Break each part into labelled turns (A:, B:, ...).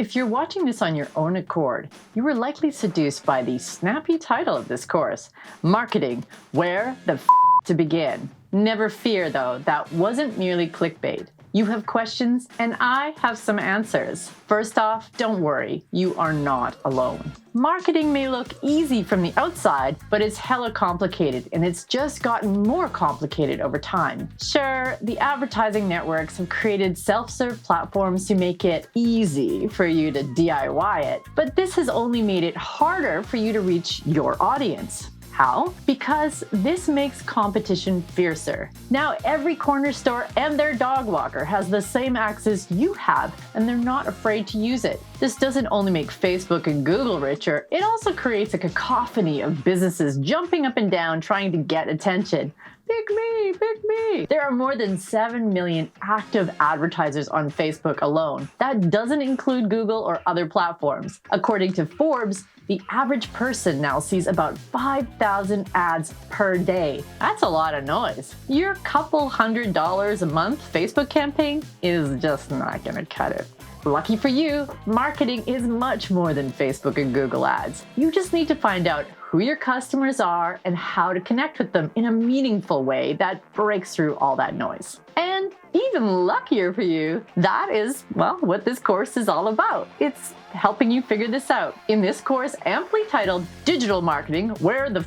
A: If you're watching this on your own accord, you were likely seduced by the snappy title of this course, Marketing, Where the to Begin. Never fear, though, that wasn't merely clickbait. You have questions, and I have some answers. First off, don't worry, you are not alone. Marketing may look easy from the outside, but it's hella complicated, and it's just gotten more complicated over time. Sure, the advertising networks have created self-serve platforms to make it easy for you to DIY it, but this has only made it harder for you to reach your audience. How? Because this makes competition fiercer. Now every corner store and their dog walker has the same access you have, and they're not afraid to use it. This doesn't only make Facebook and Google richer, it also creates a cacophony of businesses jumping up and down trying to get attention. Pick me, pick me. There are more than 7 million active advertisers on Facebook alone. That doesn't include Google or other platforms. According to Forbes, the average person now sees about 5,000 ads per day. That's a lot of noise. Your couple $100 a month Facebook campaign is just not gonna cut it. Lucky for you, marketing is much more than Facebook and Google ads. You just need to find out who your customers are and how to connect with them in a meaningful way that breaks through all that noise. And even luckier for you, that is, well, what this course is all about. It's helping you figure this out. In this course, amply titled Digital Marketing, Where the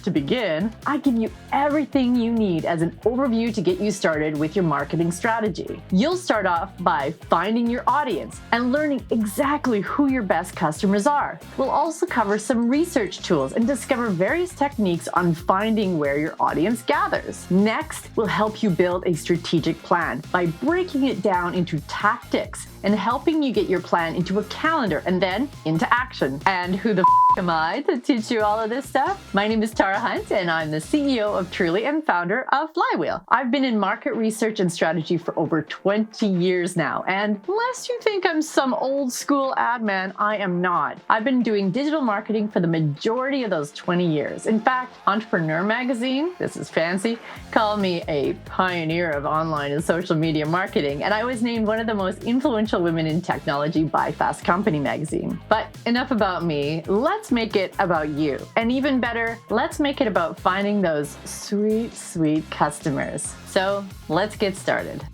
A: to Begin, I give you everything you need as an overview to get you started with your marketing strategy. You'll start off by finding your audience and learning exactly who your best customers are. We'll also cover some research tools and discover various techniques on finding where your audience gathers. Next, we'll help you build a strategic plan by breaking it down into tactics and helping you get your plan into a calendar and then into action. And who the am I to teach you all of this stuff? My name is Tara Hunt, and I'm the CEO of Truly and founder of Phlywheel. I've been in market research and strategy for over 20 years now, and unless you think I'm some old school ad man, I am not. I've been doing digital marketing for the majority of those 20 years. In fact, Entrepreneur magazine, this is fancy, called me a pioneer of online and social media marketing, and I was named one of the most influential women in technology by Fast Company magazine. But enough about me, let's make it about you. And even better, let's make it about finding those sweet, sweet customers. So let's get started.